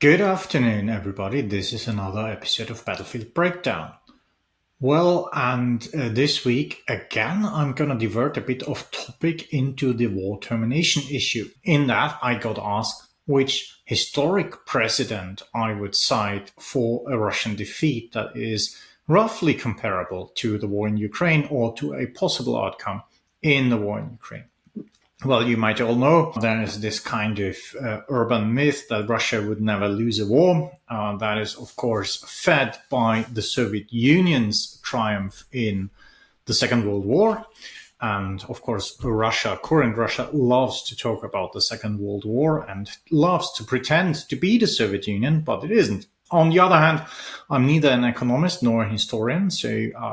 Good afternoon, everybody. This is another episode of Battlefield Breakdown. Well, and this week, again, I'm gonna divert a bit of topic into the war termination issue. In that, I got asked which historic precedent I would cite for a Russian defeat that is roughly comparable to the war in Ukraine or to a possible outcome in the war in Ukraine. Well, you might all know there is this kind of urban myth that Russia would never lose a war. That is, of course, fed by the Soviet Union's triumph in the Second World War. And of course, current Russia, loves to talk about the Second World War and loves to pretend to be the Soviet Union, but it isn't. On the other hand, I'm neither an economist nor a historian, so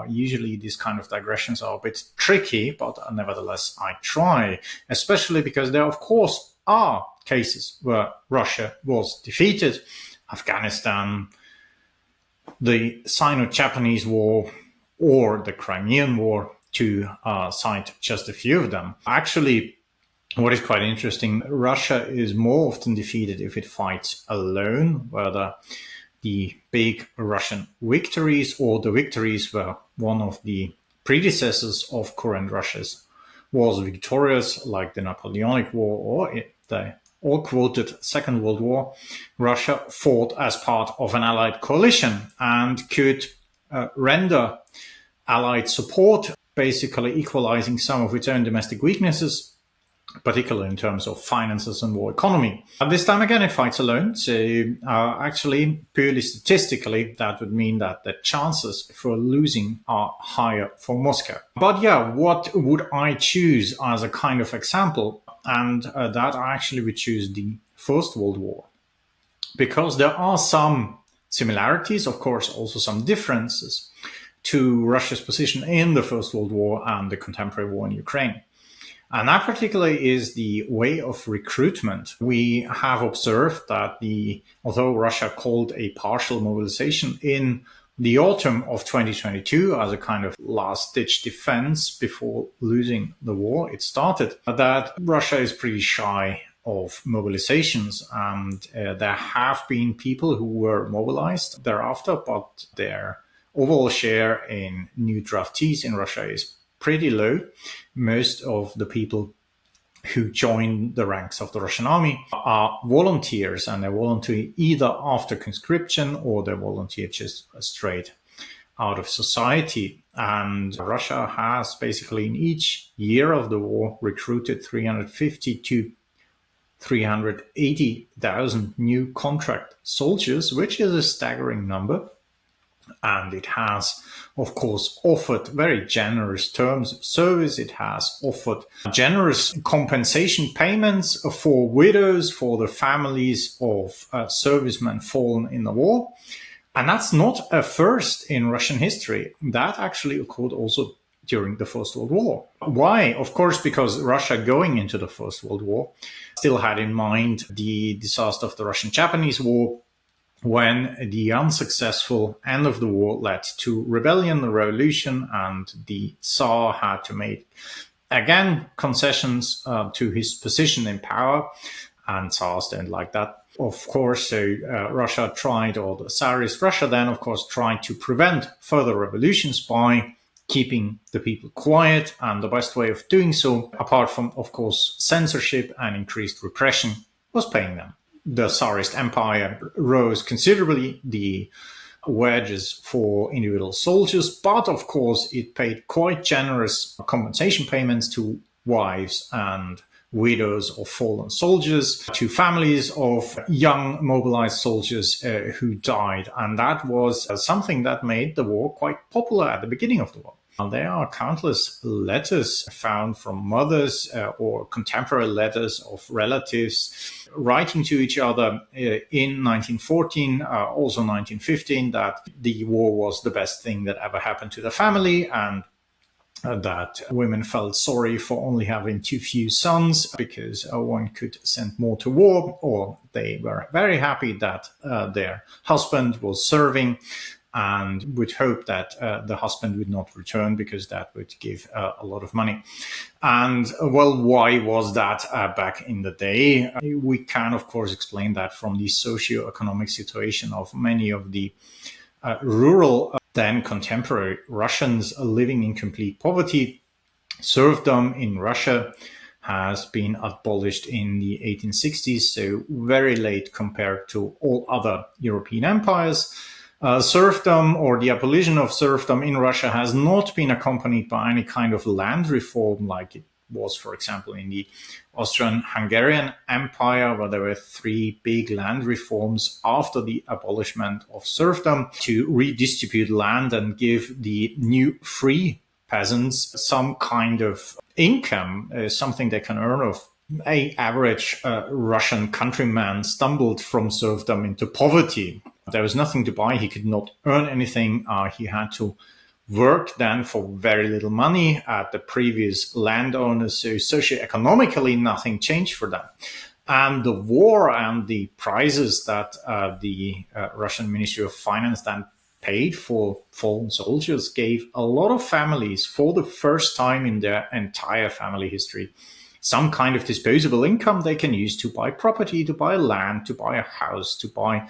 usually these kind of digressions are a bit tricky, but nevertheless I try, especially because there, of course, are cases where Russia was defeated. Afghanistan, the Sino-Japanese War, or the Crimean War, to cite just a few of them. Actually, what is quite interesting, Russia is more often defeated if it fights alone, whether the big Russian victories or the victories where one of the predecessors of current Russia's was victorious, like the Napoleonic War or the all-quoted Second World War. Russia fought as part of an allied coalition and could render allied support, basically equalizing some of its own domestic weaknesses, particularly in terms of finances and war economy. This time again, it fights alone. So actually, purely statistically, that would mean that the chances for losing are higher for Moscow. But yeah, what would I choose as a kind of example? And that I actually would choose the First World War. Because there are some similarities, of course, also some differences to Russia's position in the First World War and the contemporary war in Ukraine. And that particularly is the way of recruitment. We have observed that although Russia called a partial mobilization in the autumn of 2022 as a kind of last-ditch defense before losing the war, it started, that Russia is pretty shy of mobilizations. And there have been people who were mobilized thereafter, but their overall share in new draftees in Russia is pretty low. Most of the people who join the ranks of the Russian army are volunteers, and they volunteer either after conscription or they volunteer just straight out of society. And Russia has basically in each year of the war recruited 350 to 380,000 new contract soldiers, which is a staggering number. And it has, of course, offered very generous terms of service. It has offered generous compensation payments for widows, for the families of servicemen fallen in the war. And that's not a first in Russian history. That actually occurred also during the First World War. Why? Of course, because Russia going into the First World War still had in mind the disaster of the Russian-Japanese War, when the unsuccessful end of the war led to rebellion, revolution, and the Tsar had to make, again, concessions to his position in power, and Tsars don't like that, of course. So Russia tried, or the Tsarist Russia then, of course, tried to prevent further revolutions by keeping the people quiet, and the best way of doing so, apart from, of course, censorship and increased repression, was paying them. The Tsarist Empire rose considerably the wages for individual soldiers, but of course it paid quite generous compensation payments to wives and widows of fallen soldiers, to families of young mobilized soldiers who died. And that was something that made the war quite popular at the beginning of the war. There are countless letters found from mothers or contemporary letters of relatives writing to each other in 1914, also 1915, that the war was the best thing that ever happened to the family, and that women felt sorry for only having too few sons because one could send more to war, or they were very happy that their husband was serving. and would hope that the husband would not return because that would give a lot of money. And well, why was that back in the day? We can, of course, explain that from the socio-economic situation of many of the rural, then contemporary Russians living in complete poverty. Serfdom in Russia has been abolished in the 1860s, so very late compared to all other European empires. Serfdom, or the abolition of serfdom in Russia, has not been accompanied by any kind of land reform like it was, for example, in the Austrian-Hungarian Empire, where there were 3 big land reforms after the abolishment of serfdom to redistribute land and give the new free peasants some kind of income, something they can earn of. An average Russian countryman stumbled from serfdom into poverty. There was nothing to buy. He could not earn anything. He had to work then for very little money at the previous landowners. So socioeconomically, nothing changed for them. And the war and the prizes that the Russian Ministry of Finance then paid for fallen soldiers gave a lot of families, for the first time in their entire family history, some kind of disposable income they can use to buy property, to buy land, to buy a house, to buy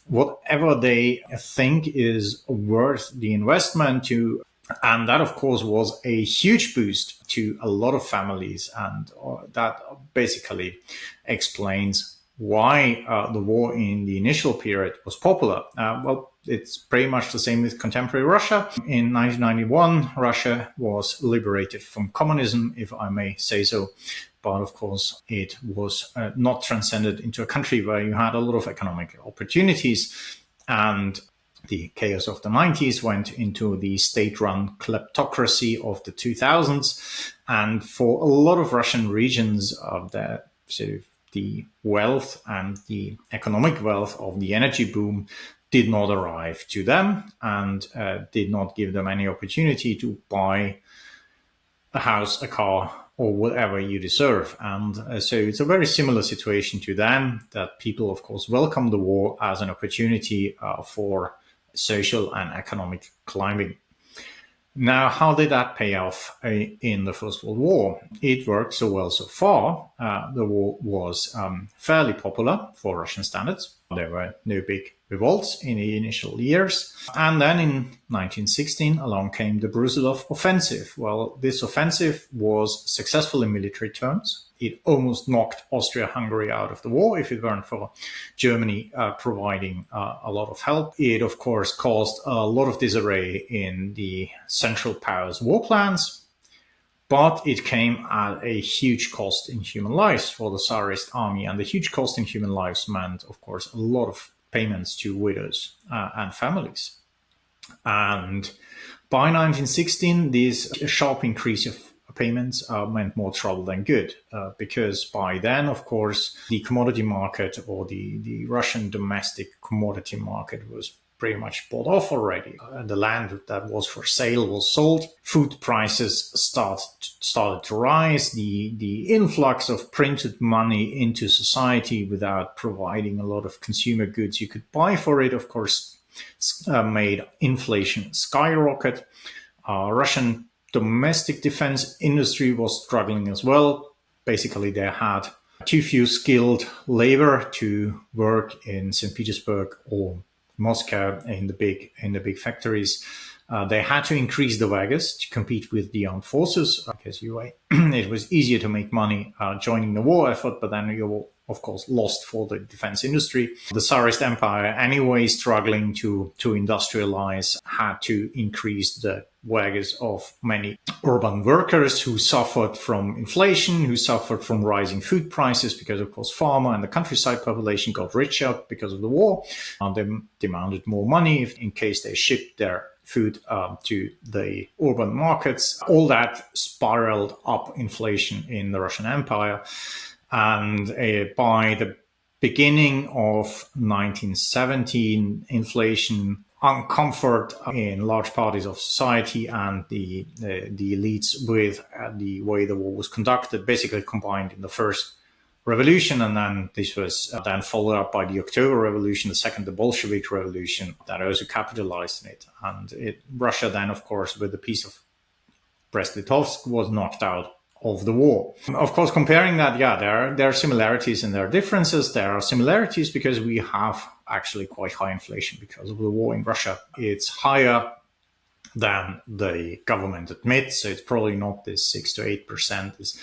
whatever they think is worth the investment to. And that, of course, was a huge boost to a lot of families. And that basically explains why the war in the initial period was popular. Well, it's pretty much the same with contemporary Russia. In 1991, Russia was liberated from communism, if I may say so. But of course, it was not transcended into a country where you had a lot of economic opportunities. And the chaos of the 90s went into the state-run kleptocracy of the 2000s. And for a lot of Russian regions, the wealth and the economic wealth of the energy boom did not arrive to them and did not give them any opportunity to buy a house, a car, or whatever you deserve. And so it's a very similar situation to them, that people, of course, welcome the war as an opportunity for social and economic climbing. Now, how did that pay off in the First World War? It worked so well so far. The war was fairly popular for Russian standards. There were no big revolts in the initial years. And then in 1916, along came the Brusilov offensive. Well, this offensive was successful in military terms. It almost knocked Austria-Hungary out of the war if it weren't for Germany providing a lot of help. It, of course, caused a lot of disarray in the Central Powers' war plans, but it came at a huge cost in human lives for the Tsarist army. And the huge cost in human lives meant, of course, a lot of payments to widows and families. And by 1916, this sharp increase of payments meant more trouble than good, because by then, of course, the commodity market, or the Russian domestic commodity market, was pretty much bought off already. The land that was for sale was sold. Food prices started to rise. The influx of printed money into society without providing a lot of consumer goods you could buy for it, of course, made inflation skyrocket. Russian domestic defense industry was struggling as well. Basically, they had too few skilled labor to work in St. Petersburg or Moscow in the big factories. They had to increase the wages to compete with the armed forces, because it was easier to make money joining the war effort, but then you were, of course, lost for the defense industry. The Tsarist Empire, anyway, struggling to industrialize, had to increase the wages of many urban workers who suffered from inflation, who suffered from rising food prices, because, of course, farmer and the countryside population got richer because of the war. They demanded more money in case they shipped their food to the urban markets. All that spiraled up inflation in the Russian Empire. And by the beginning of 1917, inflation, uncomfort in large parties of society, and the elites with the way the war was conducted, basically combined in the first Revolution, and then this was then followed up by the October Revolution, the second, the Bolshevik Revolution, that also capitalized in it. And Russia then, of course, with the Peace of Brest-Litovsk, was knocked out of the war. Of course, comparing that, there are similarities and there are differences. There are similarities because we have actually quite high inflation because of the war in Russia. It's higher than the government admits, so it's probably not this 6 to 8%. It's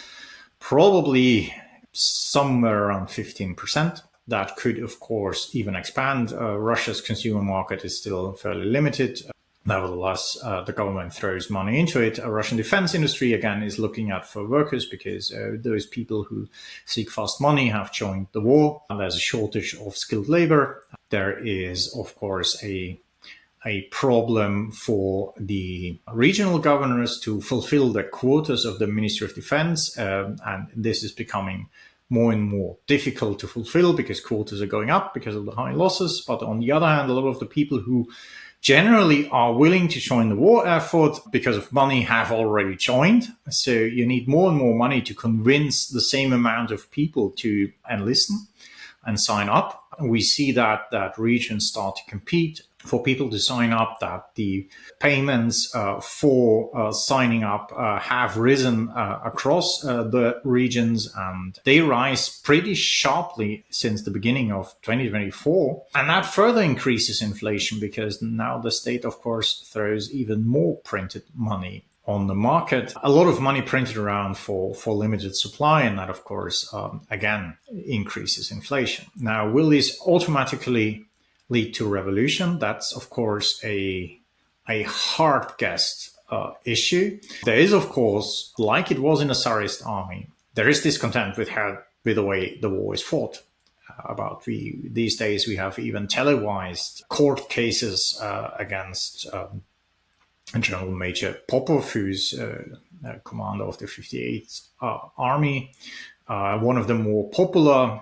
probably somewhere around 15%. That could, of course, even expand. Russia's consumer market is still fairly limited. Nevertheless, the government throws money into it. A Russian defense industry, again, is looking out for workers because those people who seek fast money have joined the war. And there's a shortage of skilled labor. There is, of course, a problem for the regional governors to fulfill the quotas of the Ministry of Defense. And this is becoming more and more difficult to fulfill because quotas are going up because of the high losses. But on the other hand, a lot of the people who generally are willing to join the war effort because of money have already joined. So you need more and more money to convince the same amount of people to enlist and sign up. We see that regions start to compete for people to sign up, that the payments for signing up have risen across the regions, and they rise pretty sharply since the beginning of 2024. And that further increases inflation because now the state, of course, throws even more printed money on the market. A lot of money printed around for limited supply, and that, of course, again, increases inflation. Now, will this automatically lead to revolution? That's, of course, a hard-guessed issue. There is, of course, like it was in the Tsarist army, there is discontent with the way the war is fought. These days we have even televised court cases against General Major Popov, who's commander of the 58th Army, one of the more popular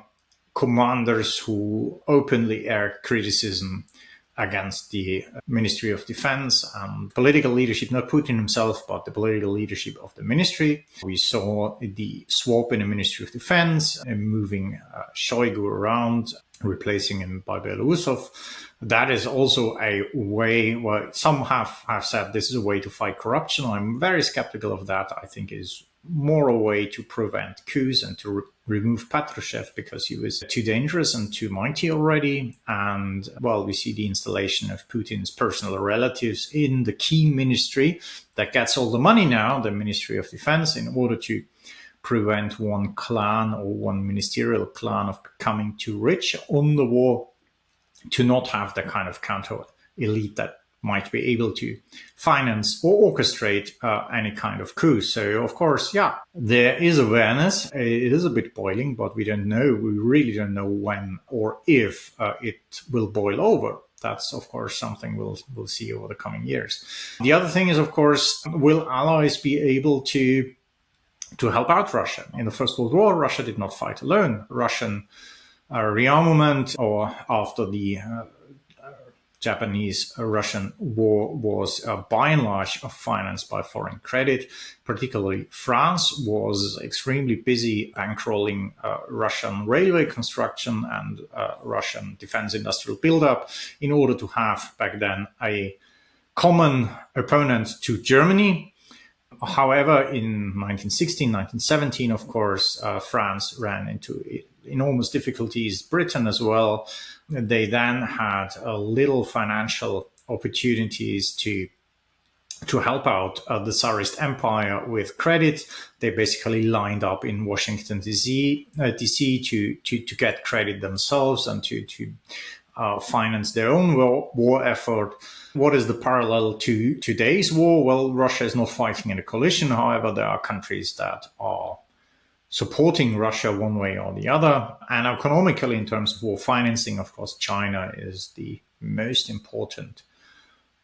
commanders who openly aired criticism against the Ministry of Defense and political leadership, not Putin himself, but the political leadership of the ministry. We saw the swap in the Ministry of Defense, moving Shoigu around, replacing him by Belousov. That is also a way where some have said this is a way to fight corruption. I'm very skeptical of that. I think it is more a way to prevent coups and to remove Patrushev because he was too dangerous and too mighty already. And, well, we see the installation of Putin's personal relatives in the key ministry that gets all the money now, the Ministry of Defense, in order to prevent one clan or one ministerial clan of becoming too rich on the war, to not have the kind of counter elite that might be able to finance or orchestrate any kind of coup. So, of course, there is awareness. It is a bit boiling, but we don't know. We really don't know when or if it will boil over. That's, of course, something we'll see over the coming years. The other thing is, of course, will allies be able to help out Russia? In the First World War, Russia did not fight alone. Russian rearmament, or after the Japanese-Russian war, was by and large financed by foreign credit. Particularly France was extremely busy bankrolling Russian railway construction and Russian defense industrial buildup in order to have back then a common opponent to Germany. However, in 1916, 1917, of course, France ran into enormous difficulties, Britain as well. They then had little financial opportunities to help out the Tsarist Empire with credit. They basically lined up in Washington, D.C. to get credit themselves and to finance their own war effort. What is the parallel to today's war? Well, Russia is not fighting in a coalition. However, there are countries that are supporting Russia one way or the other. And economically, in terms of war financing, of course, China is the most important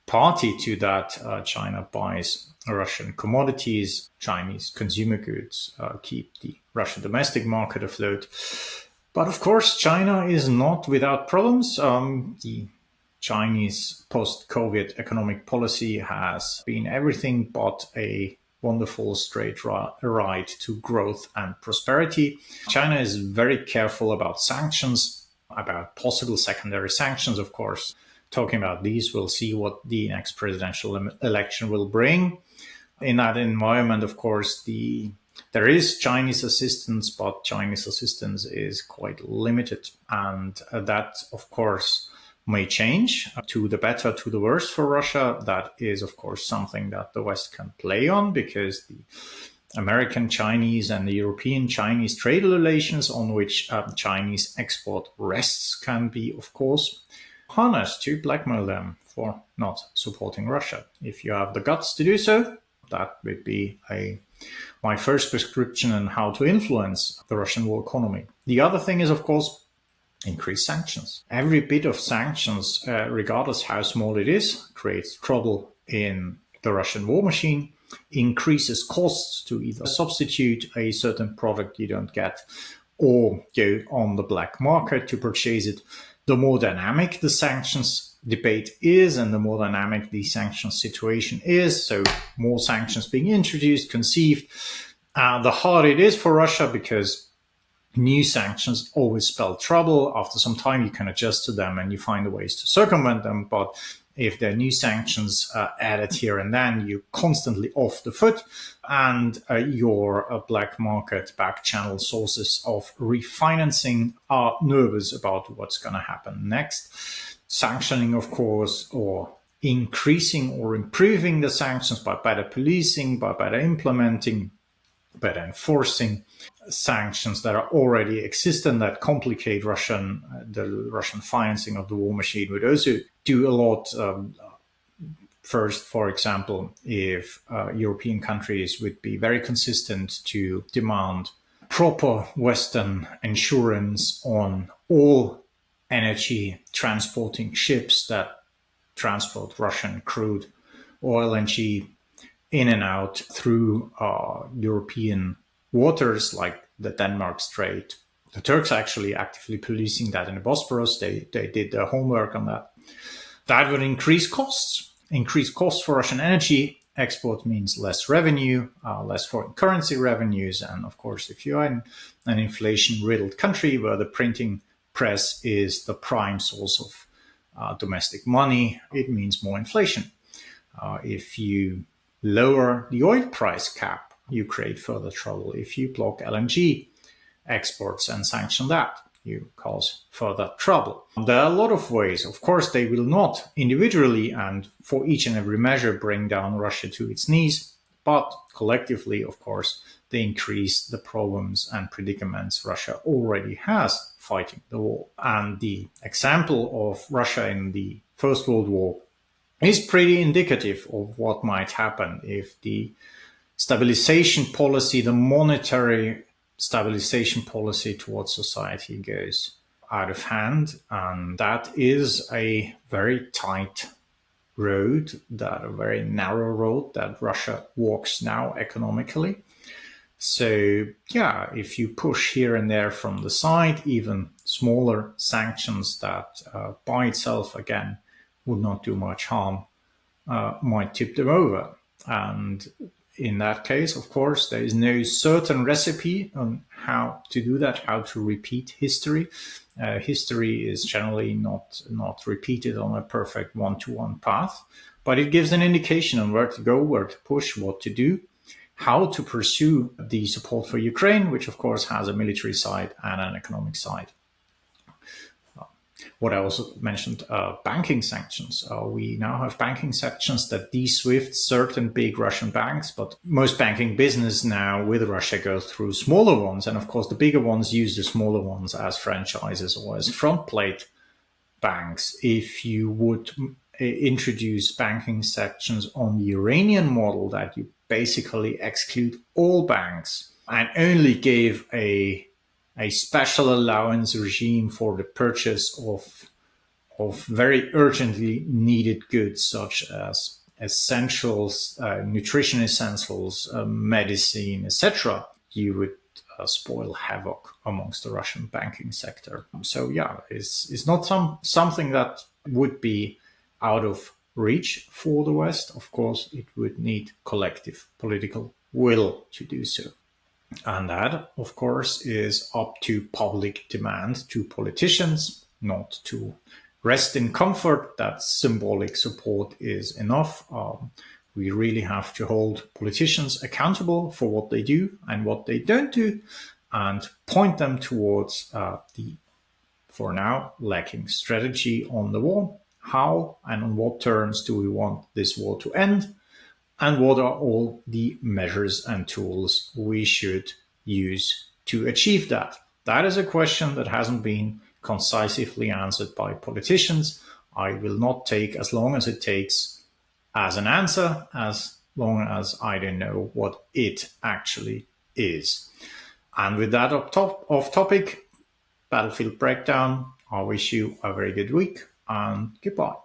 party to that. China buys Russian commodities, Chinese consumer goods, keep the Russian domestic market afloat. But of course, China is not without problems. The Chinese post-COVID economic policy has been everything but wonderful straight ride to growth and prosperity. China is very careful about sanctions, about possible secondary sanctions, of course. Talking about these, we'll see what the next presidential election will bring. In that environment, of course, there is Chinese assistance, but Chinese assistance is quite limited. And that, of course, may change to the better, to the worse for Russia. That is, of course, something that the West can play on, because the American Chinese and the European Chinese trade relations on which Chinese export rests can be, of course, harnessed to blackmail them for not supporting Russia. If you have the guts to do so, that would be my first prescription on how to influence the Russian war economy. The other thing is, of course, increase sanctions. Every bit of sanctions, regardless how small it is, creates trouble in the Russian war machine, increases costs to either substitute a certain product you don't get or go on the black market to purchase it. The more dynamic the sanctions debate is and the more dynamic the sanctions situation is, so more sanctions being introduced, conceived, the harder it is for Russia, because new sanctions always spell trouble. After some time, you can adjust to them and you find ways to circumvent them. But if there are new sanctions added here and then, you're constantly off the foot, and your black market back channel sources of refinancing are nervous about what's going to happen next. Sanctioning, of course, or increasing or improving the sanctions by better policing, by better implementing, better enforcing sanctions that are already existent that complicate the Russian financing of the war machine would also do a lot. First, for example, if European countries would be very consistent to demand proper Western insurance on all energy transporting ships that transport Russian crude or LNG in and out through European waters, like the Denmark Strait. The Turks are actually actively policing that in the Bosporus. They did their homework on that. That would increase costs. Increased costs for Russian energy export means less revenue, less foreign currency revenues. And of course, if you're in an inflation-riddled country where the printing press is the prime source of domestic money, it means more inflation. If you lower the oil price cap, you create further trouble. If you block LNG exports and sanction that, you cause further trouble. There are a lot of ways. Of course, they will not individually and for each and every measure bring down Russia to its knees, but collectively, of course, they increase the problems and predicaments Russia already has fighting the war. And the example of Russia in the First World War is pretty indicative of what might happen if the stabilization policy, the monetary stabilization policy towards society goes out of hand. And that is a very tight road, a very narrow road that Russia walks now economically. So yeah, if you push here and there from the side, even smaller sanctions that by itself, again, would not do much harm, might tip them over. And in that case, of course, there is no certain recipe on how to do that, how to repeat history. History is generally not repeated on a perfect one-to-one path, but it gives an indication on where to go, where to push, what to do, how to pursue the support for Ukraine, which of course has a military side and an economic side. What I also mentioned, banking sanctions. We now have banking sanctions that de-SWIFT certain big Russian banks, but most banking business now with Russia goes through smaller ones. And of course, the bigger ones use the smaller ones as franchises or as front plate banks. If you would introduce banking sanctions on the Iranian model, that you basically exclude all banks and only gave a special allowance regime for the purchase of very urgently needed goods such as essentials, nutrition essentials, medicine, etc., you would spoil havoc amongst the Russian banking sector. So yeah, it's not something that would be out of reach for the West. Of course, it would need collective political will to do so. And that, of course, is up to public demand to politicians, not to rest in comfort that symbolic support is enough. We really have to hold politicians accountable for what they do and what they don't do, and point them towards the, for now, lacking strategy on the war. How and on what terms do we want this war to end? And what are all the measures and tools we should use to achieve that? That is a question that hasn't been concisely answered by politicians. I will not take as long as it takes as an answer, as long as I don't know what it actually is. And with that off topic, Battlefield Breakdown, I wish you a very good week and goodbye.